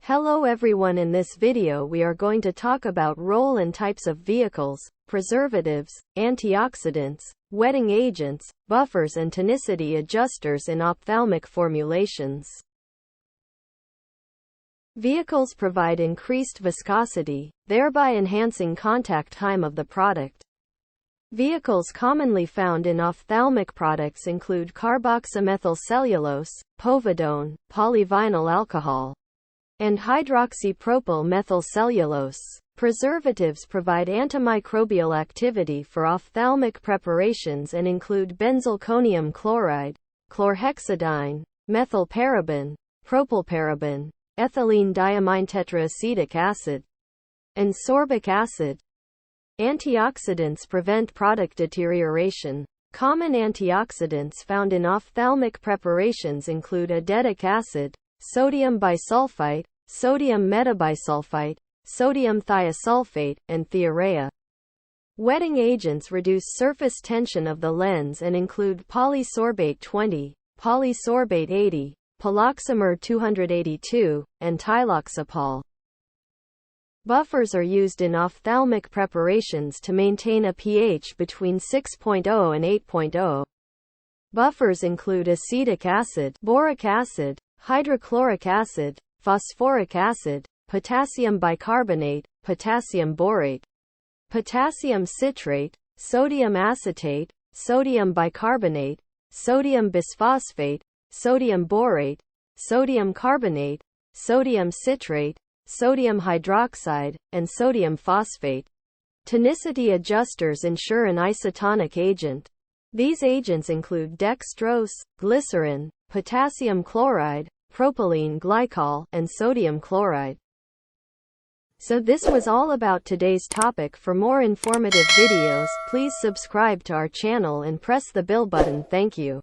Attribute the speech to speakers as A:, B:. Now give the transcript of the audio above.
A: Hello everyone, in this video we are going to talk about role and types of vehicles, preservatives, antioxidants, wetting agents, buffers and tonicity adjusters in ophthalmic formulations. Vehicles provide increased viscosity, thereby enhancing contact time of the product. Vehicles commonly found in ophthalmic products include carboxymethylcellulose, povidone, polyvinyl alcohol, and hydroxypropyl methylcellulose. Preservatives provide antimicrobial activity for ophthalmic preparations and include benzalkonium chloride, chlorhexidine, methylparaben, propylparaben, ethylene diamine tetraacetic acid, and sorbic acid. Antioxidants prevent product deterioration. Common antioxidants found in ophthalmic preparations include adetic acid, sodium bisulfite, sodium metabisulfite, sodium thiosulfate, and thiourea. Wetting agents reduce surface tension of the lens and include polysorbate 20, polysorbate 80, poloxamer 282, and tiloxapol. Buffers are used in ophthalmic preparations to maintain a pH between 6.0 and 8.0. Buffers include acetic acid, boric acid, hydrochloric acid, phosphoric acid, potassium bicarbonate, potassium borate, potassium citrate, sodium acetate, sodium bicarbonate, sodium bisphosphate, sodium borate, sodium carbonate, sodium citrate, sodium hydroxide, and sodium phosphate. Tonicity adjusters ensure an isotonic agent. These agents include dextrose, glycerin, potassium chloride, propylene glycol, and sodium chloride. So this was all about today's topic. For more informative videos, please subscribe to our channel and press the bell button. Thank you.